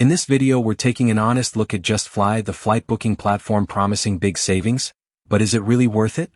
In this video we're taking an honest look at JustFly, the flight booking platform promising big savings, but is it really worth it?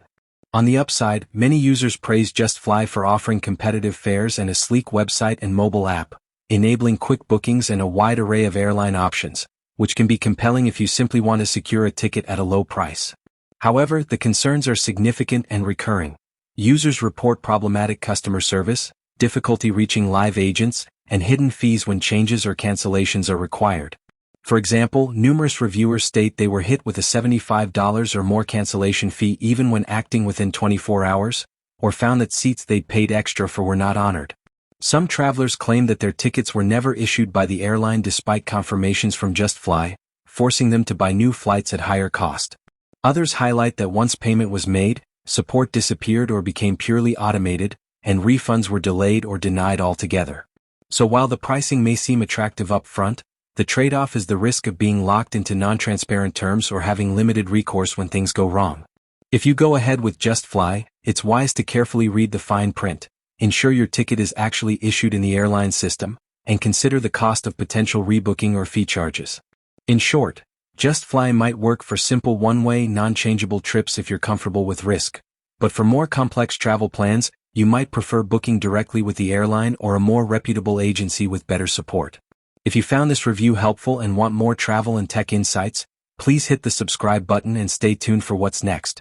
On the upside, many users praise JustFly for offering competitive fares and a sleek website and mobile app, enabling quick bookings and a wide array of airline options, which can be compelling if you simply want to secure a ticket at a low price. However, the concerns are significant and recurring. Users report problematic customer service, difficulty reaching live agents, and hidden fees when changes or cancellations are required. For example, numerous reviewers state they were hit with a $75 or more cancellation fee even when acting within 24 hours, or found that seats they'd paid extra for were not honored. Some travelers claim that their tickets were never issued by the airline despite confirmations from JustFly, forcing them to buy new flights at higher cost. Others highlight that once payment was made, support disappeared or became purely automated, and refunds were delayed or denied altogether. So while the pricing may seem attractive up front, the trade-off is the risk of being locked into non-transparent terms or having limited recourse when things go wrong. If you go ahead with JustFly, it's wise to carefully read the fine print, ensure your ticket is actually issued in the airline system, and consider the cost of potential rebooking or fee charges. In short, JustFly might work for simple one-way, non-changeable trips if you're comfortable with risk, but for more complex travel plans, you might prefer booking directly with the airline or a more reputable agency with better support. If you found this review helpful and want more travel and tech insights, please hit the subscribe button and stay tuned for what's next.